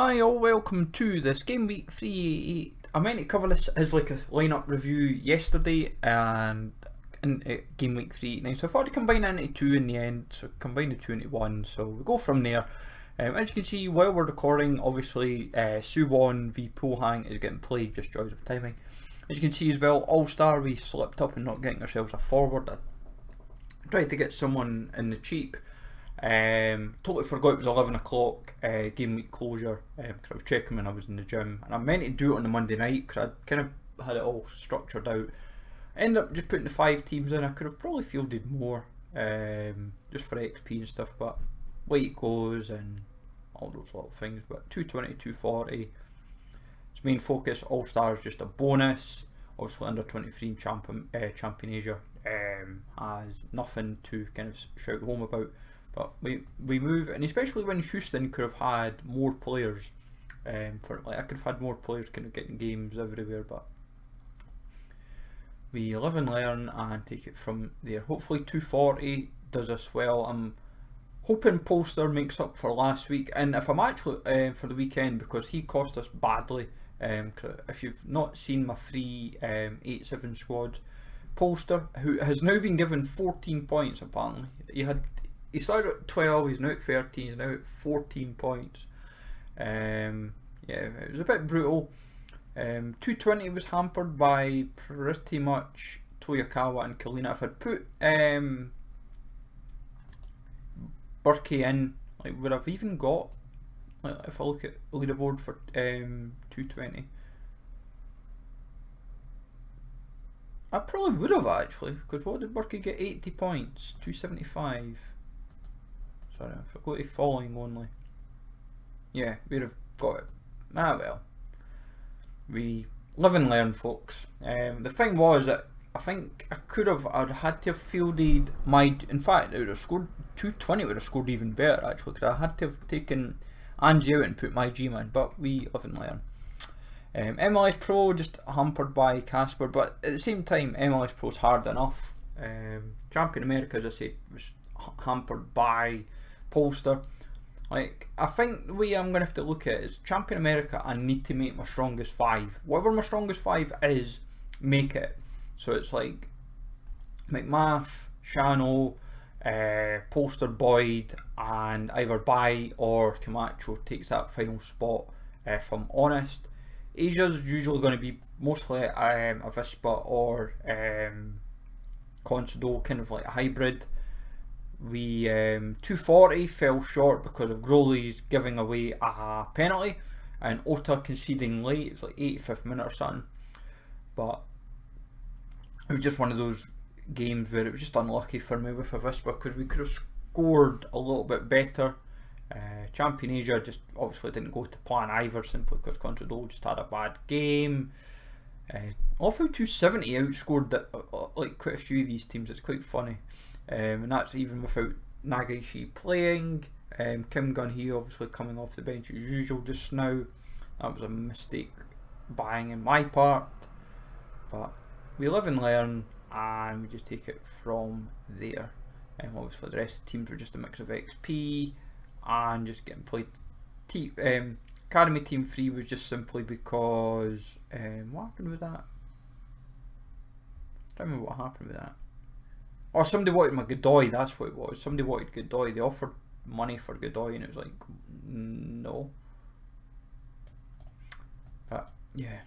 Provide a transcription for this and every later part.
Hi all, welcome to this Gameweek 388. I meant to cover this as like a lineup review yesterday and in Gameweek 389, so I thought I'd combine it into two in the end, so combine the two into one, so we go from there. As you can see, while we're recording, obviously Suwon v Pohang is getting played, just joys of timing. As you can see as well, All-Star, we slipped up and not getting ourselves a forward. I tried to get someone in the cheap. Totally forgot it was 11 o'clock game week closure because I was checking when I was in the gym, and I meant to do it on the Monday night because I kind of had it all structured out. I ended up just putting the 5 teams in. I could have probably fielded more just for XP and stuff, but way it goes and all those little things. But 220, 240. Its main focus, All Stars, just a bonus. Obviously under 23 champion Asia has nothing to kind of shout home about. But we move, and especially when Houston could have had more players. For like I could have had more players kind of getting games everywhere, but we live and learn and take it from there. Hopefully 240 does us well. I'm hoping Polster makes up for last week, and if I'm actually for the weekend, because he cost us badly. If you've not seen my free 8-7 squads, Polster, who has now been given 14 points apparently. He started at 12, he's now at 13, he's now at 14 points. Yeah, it was a bit brutal. 220 was hampered by pretty much Toyokawa and Kalina. If I'd put Burkey in, like, would I've even got, like, if I look at the leaderboard for 220, I probably would have actually, because what did Burkey get? 80 points, 275. Sorry, I forgot to following only. Yeah, we'd have got it. Ah well. We live and learn, folks. The thing was that I think I'd had to have fielded in fact, I would have scored 220, would have scored even better actually, because I had to have taken Angie out and put my G-Man, but we live and learn. MLS Pro just hampered by Casper, but at the same time, MLS Pro's hard enough. Champion America, as I said, was hampered by Polster. Like, I think the way I'm going to have to look at it is Champion America, I need to make my strongest 5. Whatever my strongest 5 is, make it. So it's like McMath, Shano, Polster, Boyd, and either Bai or Camacho takes that final spot, if I'm honest. Asia's usually going to be mostly Avispa or Consuelo, kind of like a hybrid. We 240 fell short because of Growley's giving away a penalty and Ota conceding late. It's like 85th minute or something, but it was just one of those games where it was just unlucky for me with Avispa, because we could have scored a little bit better. Champion Asia just obviously didn't go to plan either, simply because Consuelo just had a bad game. Off how 270 outscored like quite a few of these teams. It's quite funny. And that's even without Nagaishi playing. Kim Gun-hee obviously coming off the bench as usual just now. That was a mistake buying in my part, but we live and learn and we just take it from there. Obviously the rest of the teams were just a mix of XP and just getting played. Academy Team 3 was just simply because what happened with that? I don't remember what happened with that. Or somebody wanted my Godoy, that's what it was. Somebody wanted Godoy, they offered money for Godoy and it was like, no. But yeah.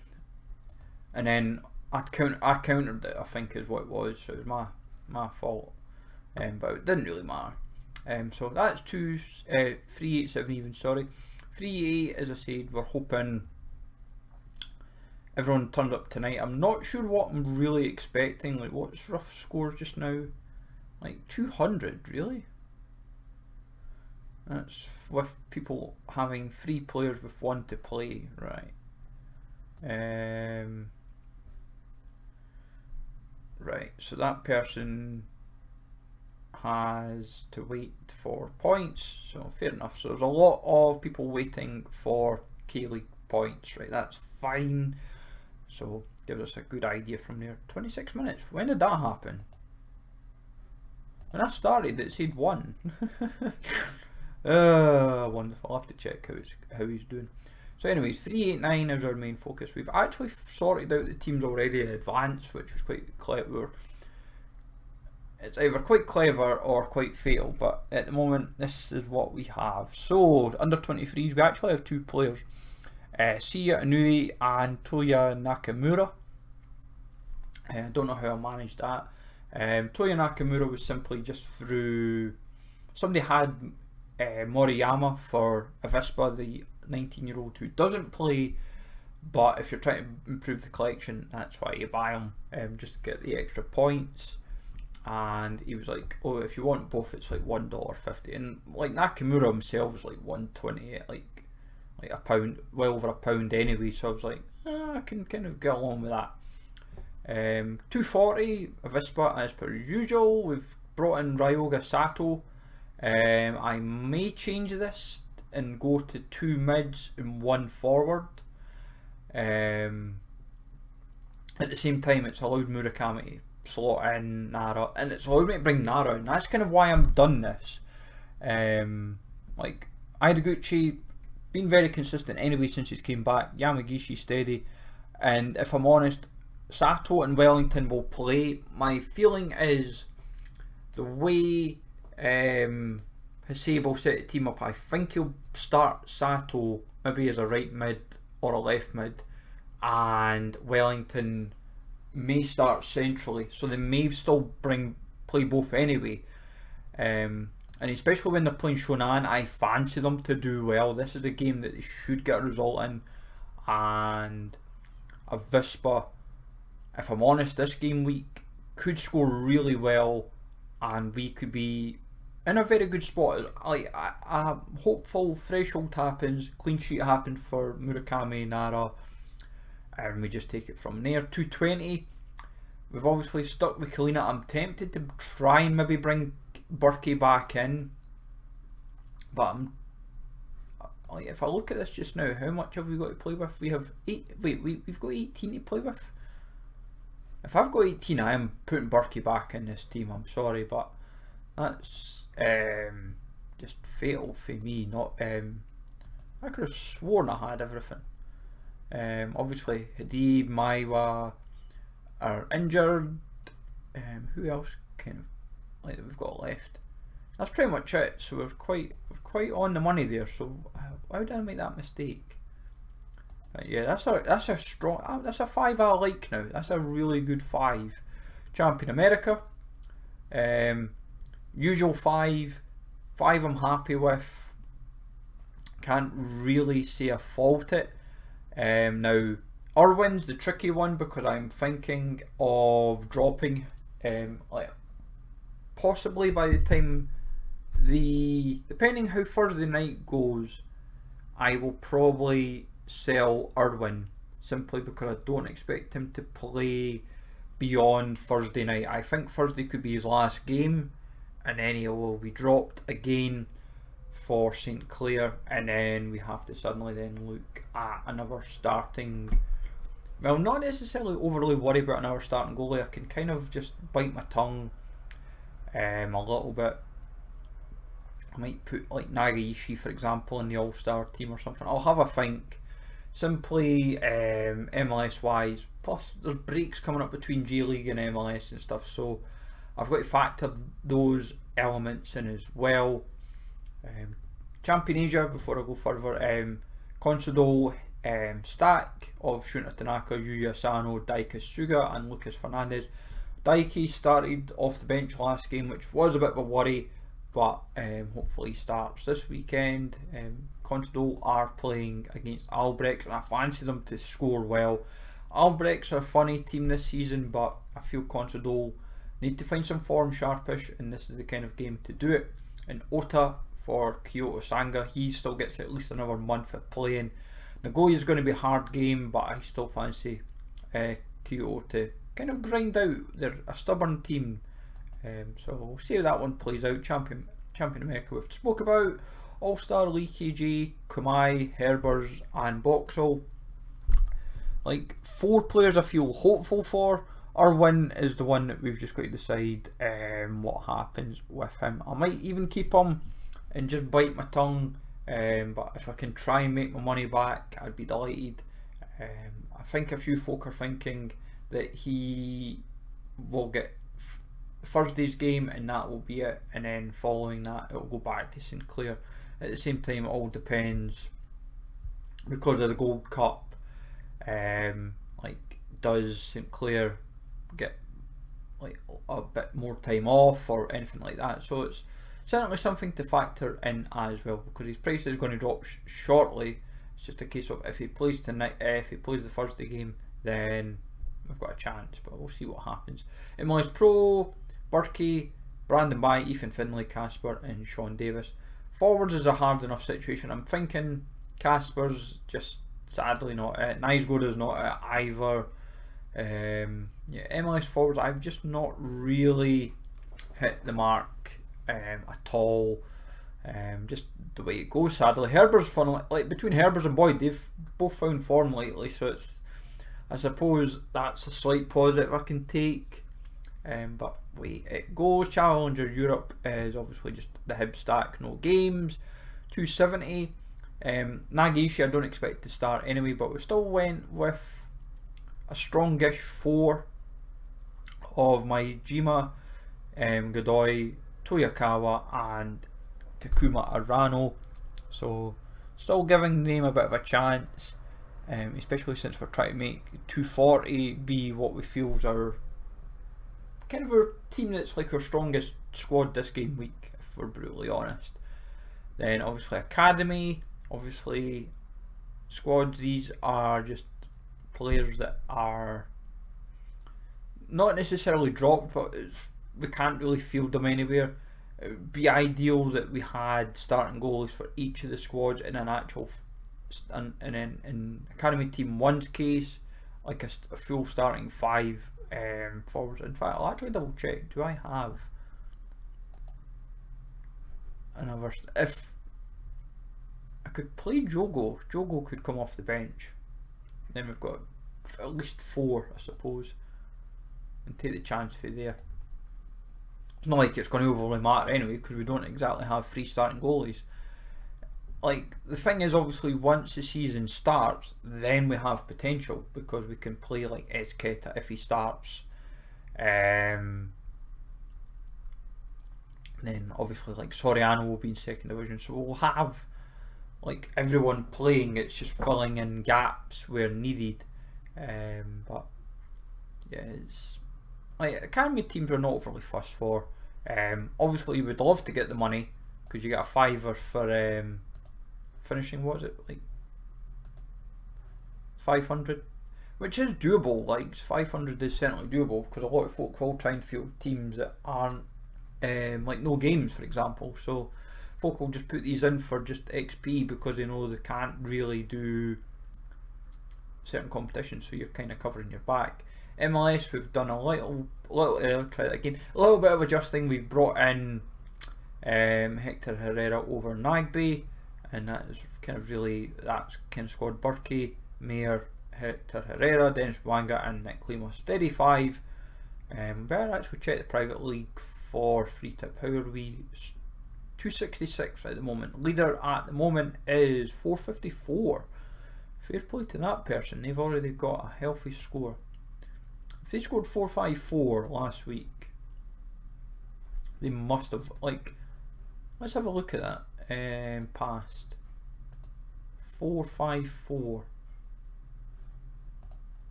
And then I countered it, I think is what it was, so it was my fault. But it didn't really matter. So that's 387 even, sorry. 388, as I said, we're hoping everyone turns up tonight. I'm not sure what I'm really expecting. Like, what's rough scores just now? Like 200, really? That's with people having 3 players with 1 to play, right? Right, so that person has to wait for points, so fair enough. So there's a lot of people waiting for K-League points, right? That's fine. So gives us a good idea from there. 26 minutes. When did that happen? When I started, it said 1. Wonderful. I'll have to check how he's doing. So anyways, 389 is our main focus. We've actually sorted out the teams already in advance, which was quite clever. It's either quite clever or quite fatal, but at the moment this is what we have. So under 23s we actually have two players, Sia Inui and Toya Nakamura. I don't know how I managed that. Toya Nakamura was simply just through, somebody had Moriyama for Avispa, the 19-year-old who doesn't play, but if you're trying to improve the collection, that's why you buy him, just to get the extra points. And he was like, oh, if you want both, it's like $1.50, and like Nakamura himself was like 128, like a pound, well over a pound anyway. So I was like, I can kind of get along with that. 240 Avispa as per usual. We've brought in Ryoga Sato. I may change this and go to 2 mids and 1 forward. At the same time, it's allowed Murakami to slot in Nara, and it's allowed me to bring Nara in. That's kind of why I'm done this. Like Idaguchi been very consistent anyway since he's came back. Yamagishi steady, and if I'm honest, Sato and Wellington will play. My feeling is the way Hasebe will set the team up, I think he'll start Sato maybe as a right mid or a left mid, and Wellington may start centrally, so they may still play both anyway. And especially when they're playing Shonan, I fancy them to do well. This is a game that they should get a result in, and Avispa, if I'm honest, this game week could score really well, and we could be in a very good spot. Like I'm hopeful threshold happens, clean sheet happens for Murakami, Nara, and we just take it from there. 220. We've obviously stuck with Kalina. I'm tempted to try and maybe bring Burkey back in, but if I look at this just now, how much have we got to play with? We have 8. Wait, we've got 18 to play with. If I've got 18, I am putting Burkey back in this team. I'm sorry, but that's just fatal for me. Not I could have sworn I had everything. Obviously Hadid, Maiwa are injured. Who else kind of like that we've got left? That's pretty much it. So we're quite on the money there. So why did I make that mistake? Yeah, that's a strong. That's a 5 I like now. That's a really good 5. Champion America. Usual 5. 5 I'm happy with. Can't really say I fault it. Now Irwin's the tricky one because I'm thinking of dropping like possibly by the time depending how Thursday night goes, I will probably sell Irwin simply because I don't expect him to play beyond Thursday night. I think Thursday could be his last game, and then he will be dropped again for St Clair, and then we have to suddenly then look at another starting, well, not necessarily overly worry about another starting goalie. I can kind of just bite my tongue a little bit. I might put like Nagaishi for example in the all-star team or something. I'll have a think. Simply MLS wise, plus there's breaks coming up between G League and MLS and stuff, so I've got to factor those elements in as well. Champion Asia, before I go further, Consadole, stack of Shunta Tanaka, Yuya Asano, Daiki Suga and Lucas Fernandez. Daiki started off the bench last game, which was a bit of a worry, but hopefully he starts this weekend. Consadole are playing against Albrecht, and I fancy them to score well. Albrechts are a funny team this season, but I feel Consadole need to find some form sharpish, and this is the kind of game to do it. And Ota for Kyoto Sanga, he still gets at least another month of playing. Nagoya is going to be a hard game, but I still fancy Kyoto to kind of grind out. They're a stubborn team, so we'll see how that one plays out. Champion America we've spoke about. All-Star Lee KJ, Kumai, Herbers and Boxall. Like 4 players I feel hopeful for. Irwin is the one that we've just got to decide what happens with him. I might even keep him. and just bite my tongue. But if I can try and make my money back, I'd be delighted. I think a few folk are thinking that he will get Thursday's game and that will be it, and then following that it will go back to Sinclair. At the same time, it all depends because of the Gold Cup. Like, does Sinclair get like a bit more time off or anything like that? So it's certainly something to factor in as well, because his price is going to drop shortly. It's just a case of if he plays tonight, if he plays the Thursday game, then we've got a chance, but we'll see what happens. MLS Pro, Burkey, Brandon Bai, Ethan Finlay, Casper and Sean Davis. Forwards is a hard enough situation. I'm thinking Casper's just sadly not it. Nicegood not it either. Yeah, MLS forwards, I've just not really hit the mark at all. Just the way it goes, sadly. Herber's fun, like between Herbers and Boyd, they've both found form lately, so it's, I suppose that's a slight positive I can take. But way it goes. Challenger Europe is obviously just the Hib stack, no games. 270. Nagishi I don't expect to start anyway, but we still went with a strongish 4 of my Jima, Godoy, Toyokawa and Takuma Arano. So still giving the name a bit of a chance, especially since we're trying to make 240 be what we feel is our kind of our team that's like our strongest squad this game week, if we're brutally honest. Then obviously Academy, obviously squads, these are just players that are not necessarily dropped, but we can't really field them anywhere. It would be ideal that we had starting goalies for each of the squads in an actual and then in Academy Team 1's case, like a full starting 5 forwards. In fact, I'll actually double check. Do I have another? If I could play Jogo could come off the bench. Then we've got at least 4, I suppose, and take the chance for there. It's not like it's going to overly matter anyway, because we don't exactly have 3 starting goalies. Like, the thing is, obviously once the season starts, then we have potential, because we can play like Ezqueta if he starts. Then obviously like Soriano will be in 2nd division, so we'll have like everyone playing. It's just filling in gaps where needed. But yeah, it's like Academy teams are not overly fussed for. Obviously you would love to get the money, because you get a $5 for finishing, what is it, like 500, which is doable. Like 500 is certainly doable, because a lot of folk will try and field teams that aren't like no games, for example. So folk will just put these in for just XP, because they know they can't really do certain competitions, so you're kind of covering your back. MLS, we've done a little try that again, a little bit of adjusting. We've brought in Hector Herrera over Nagbe, and that is kind of really, that's kind of squad. Burkey, Mayer, Hector Herrera, Dennis Wanga and Nick Lemos. Steady 5. Better actually check the private league for free tip. How are we? 266 at the moment. Leader at the moment is 454. Fair play to that person. They've already got a healthy score. If they scored 454 last week, they must have, like, let's have a look at that. Past 454.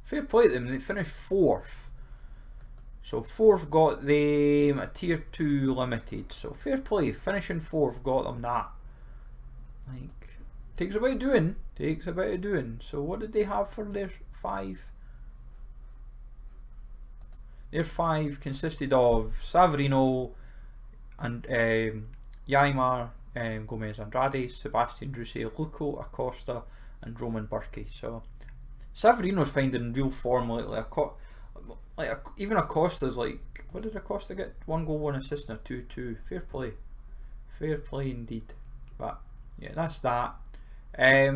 Fair play to them. They finished 4th. So 4th got them a tier 2 limited. So fair play. Finishing 4th got them that. Like, takes a bit of doing. Takes a bit of doing. So what did they have for their 5? Their 5 consisted of Savarino and Yaimar, Gomez Andrade, Sebastian Druce, Luco, Acosta and Roman Burkey. So Savarino's finding real form lately. Even Acosta's like, what did Acosta get? 1 goal, 1 assist and a 2-2. Fair play. Fair play indeed. But yeah, that's that.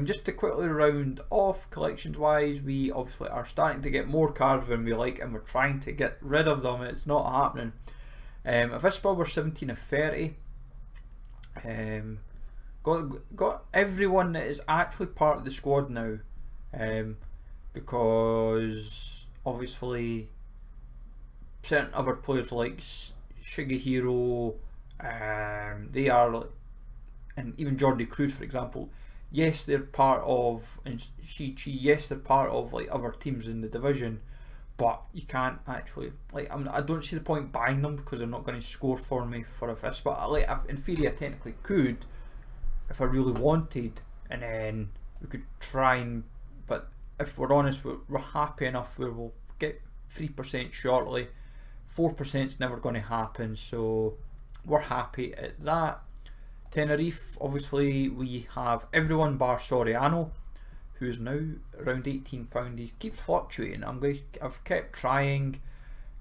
Just to quickly round off collections wise, we obviously are starting to get more cards than we like, and we're trying to get rid of them. It's not happening. Avispa were 17 of 30. Got everyone that is actually part of the squad now, because obviously certain other players like Shigehiro, they are like, and even Jordi Cruz for example, yes they're part of, and Chi, yes they're part of like other teams in the division, but you can't actually, like, I don't see the point buying them because they're not going to score for me for a fist. But like, in theory I technically could if I really wanted, and then we could try and, but if we're honest, we're happy enough where we'll get 3% shortly. 4% is never going to happen, so we're happy at that. Tenerife, obviously we have everyone bar Soriano, who's now around £18. He keeps fluctuating. I've kept trying.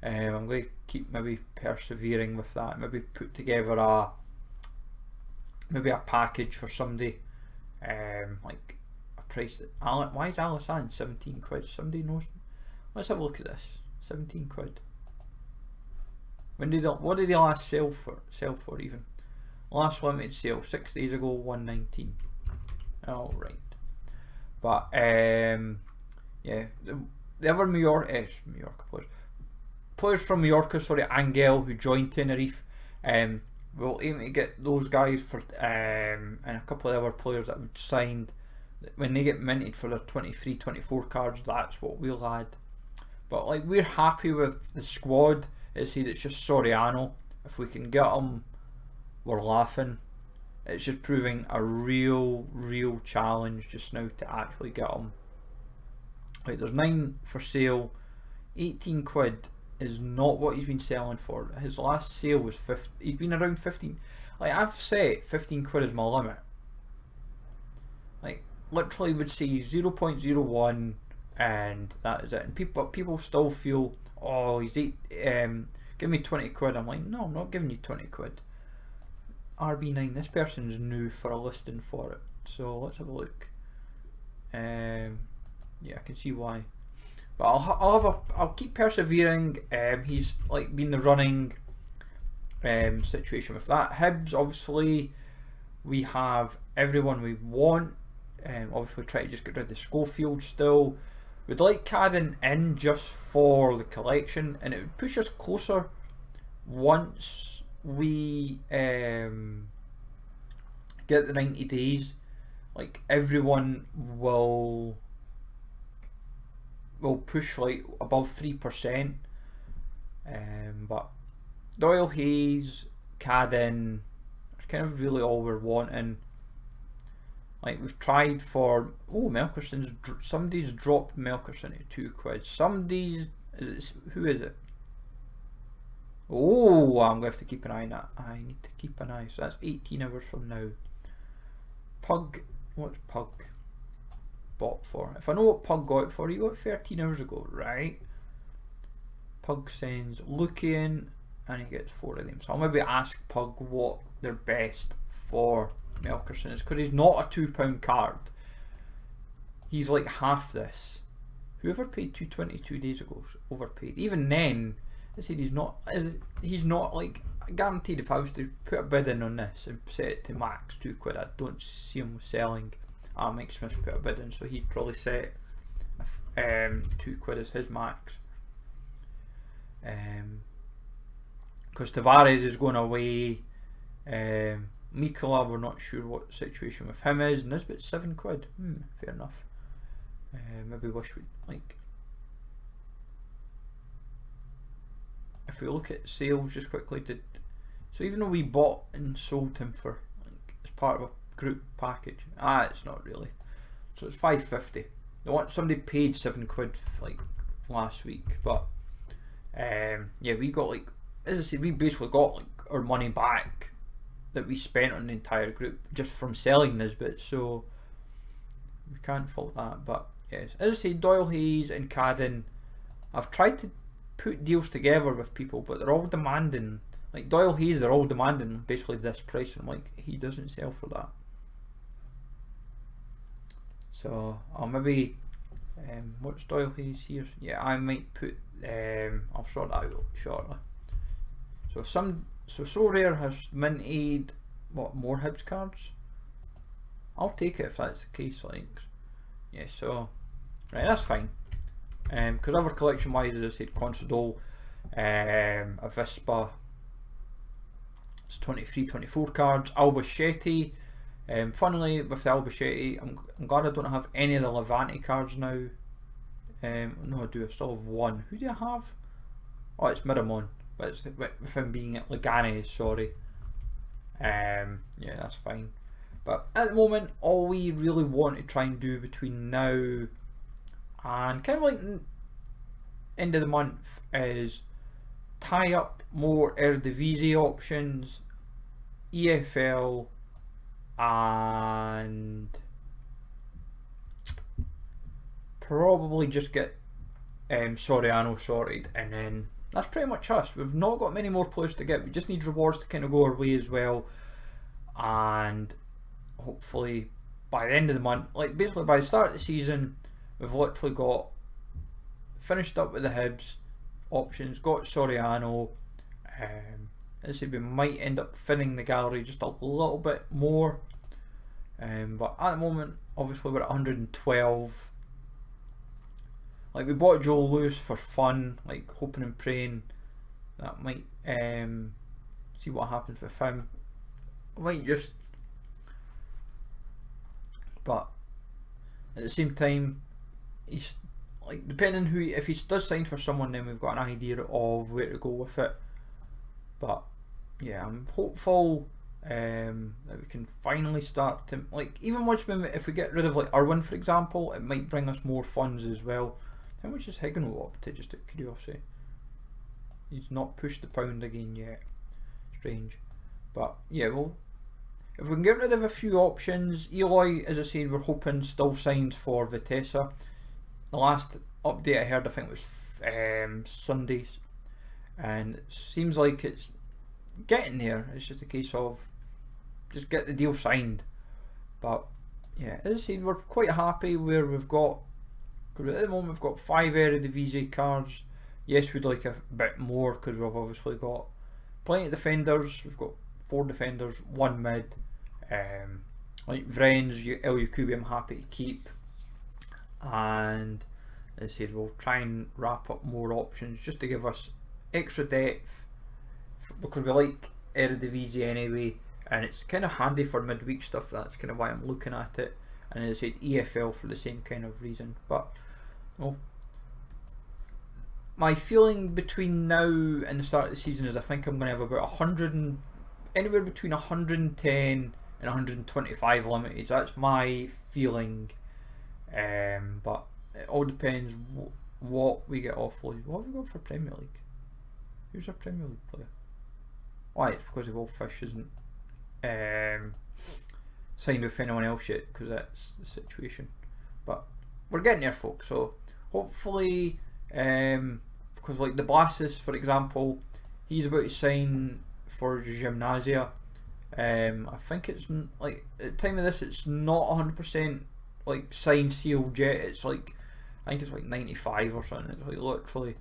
I'm going to keep maybe persevering with that. Maybe put together a package for somebody, like a price that why is Alisson 17 quid? Somebody knows. Let's have a look at this. 17 quid. What did they last sell for even? Last limited sale 6 days ago, 119. All right. But yeah, the other Mallorca players from Mallorca, sorry, Angel, who joined Tenerife, we'll aim to get those guys for, and a couple of other players that we've signed, when they get minted for their 23, 24 cards, that's what we'll add. But like, we're happy with the squad. It's just Soriano. If we can get him, we're laughing. It's just proving a real challenge just now to actually get him. Like, there's 9 for sale. 18 quid is not what he's been selling for. His last sale was 15. He's been around 15. Like, I've set 15 quid as my limit. Like, literally would say 0.01 and that is it. And people still feel, oh, he's give me 20 quid. I'm like, no, I'm not giving you 20 quid. RB9, this person's new for a listing for it, so let's have a look. Yeah, I can see why, but I'll keep persevering. He's like been the running situation with that. Hibs, obviously we have everyone we want. Obviously try to just get rid of Schofield still. We'd like Cadden in just for the collection, and it would push us closer once we get the 90 days. Like, everyone will push like above 3%, but Doyle, Hayes, Cadden are kind of really all we're wanting. Like, we've tried for, oh, Melkerson's, somebody's dropped Melkerson at 2 quid. Who is it? Oh, I'm going to have to keep an eye on that. I need to keep an eye. So that's 18 hours from now. Pug, what's Pug bought for? If I know what Pug got it for, he got it 13 hours ago, right? Pug sends Lucian and he gets 4 of them. So I'll maybe ask Pug what their best for Melkerson is, because he's not a £2 card. He's like half this. Whoever paid 220 2 days ago overpaid. Even then, I said he's not like guaranteed. If I was to put a bid in on this and set it to max 2 quid, I don't see him selling. Mike Smith put a bid in, so he'd probably set 2 quid as his max. Because Tavares is going away. Mikola, we're not sure what the situation with him is. Nisbet's 7 quid. Fair enough. Maybe wish we'd like. If we look at sales just quickly, so even though we bought and sold him for, like, as part of a group package, it's not really. So it's 550. Somebody paid 7 quid like last week, but yeah, we got, like, as I said, we basically got like our money back that we spent on the entire group just from selling Nisbet, so we can't fault that. But yes, as I say, Doyle, Hayes and Cadden, I've tried to put deals together with people, but they're all demanding, like Doyle Hayes, they're all demanding basically this price, and I'm like, he doesn't sell for that. So I'll maybe what's Doyle Hayes here? Yeah, I might put I'll sort that out shortly. So Sorare has minted what, more Hibs cards? I'll take it if that's the case, like. Yeah, so right, that's fine. Because other collection wise, as I said, Consadole, Avispa, it's 23, 24 cards. Albacete. Funnily, with the Albacete, I'm glad I don't have any of the Levante cards now. No, I do. I still have one. Who do I have? Oh, it's Miramon, but it's with him being at Leganes. Sorry. Yeah, that's fine. But at the moment, all we really want to try and do between now and kind of like end of the month is tie up more Eredivisie options, EFL, and probably just get Soriano sorted, and then that's pretty much us. We've not got many more players to get. We just need rewards to kind of go our way as well, and hopefully by the end of the month, like basically by the start of the season, we've literally got finished up with the Hibs options, got Soriano. As I said, we might end up filling the gallery just a little bit more, but at the moment, obviously we're at 112. Like, we bought Joe Lewis for fun, like hoping and praying that might see what happens with him. I might just, but at the same time, he's like, depending who, if he does sign for someone, then we've got an idea of where to go with it. But yeah, I'm hopeful that we can finally start to, like, even once if we get rid of like Irwin, for example, it might bring us more funds as well. How much is Higgin up to, just out of curiosity? He's not pushed the pound again yet. Strange. But yeah, well, if we can get rid of a few options, Eloy, as I said, we're hoping still signs for Vitesse. The last update I heard, I think, was Sundays, and it seems like it's getting there. It's just a case of just get the deal signed. But yeah, as I said, we're quite happy where we've got. Because at the moment we've got 5 Eredivisie cards. Yes, we'd like a bit more because we've obviously got plenty of defenders. We've got 4 defenders, 1 mid. Like Vren's, El Yakubi, I'm happy to keep. And as I said, we'll try and wrap up more options just to give us extra depth, because we like Eredivisie anyway, and it's kind of handy for midweek stuff. That's kind of why I'm looking at it. And as I said, EFL for the same kind of reason. But well, my feeling between now and the start of the season is I think I'm going to have about 100 anywhere between 110 and 125 limiteds. That's my feeling. But it all depends what we get offloaded. What have we got for Premier League? Who's our Premier League player? Why? It's because of Wolfish isn't signed with anyone else yet, because that's the situation. But we're getting there, folks. So hopefully, because like the Blasses, for example, he's about to sign for Gymnasia. I think it's like at the time of this, it's not 100% like signed, sealed yet. It's like, I think it's like 95 or something. It's like literally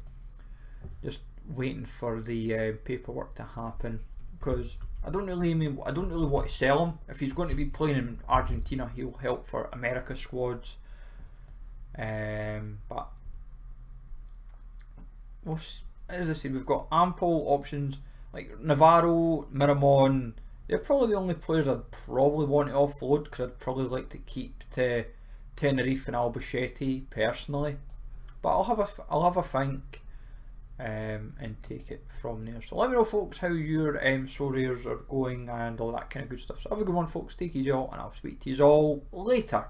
just waiting for the paperwork to happen, because I don't really want to sell him. If he's going to be playing in Argentina, he'll help for America squads. But as I said, we've got ample options like Navarro, Miramon. They're probably the only players I'd probably want to offload, because I'd probably like to keep to Tenerife and Albacete personally. But I'll have a think and take it from there. So let me know, folks, how your Sorares are going and all that kind of good stuff. So have a good one, folks. Take it easy all, and I'll speak to you all later.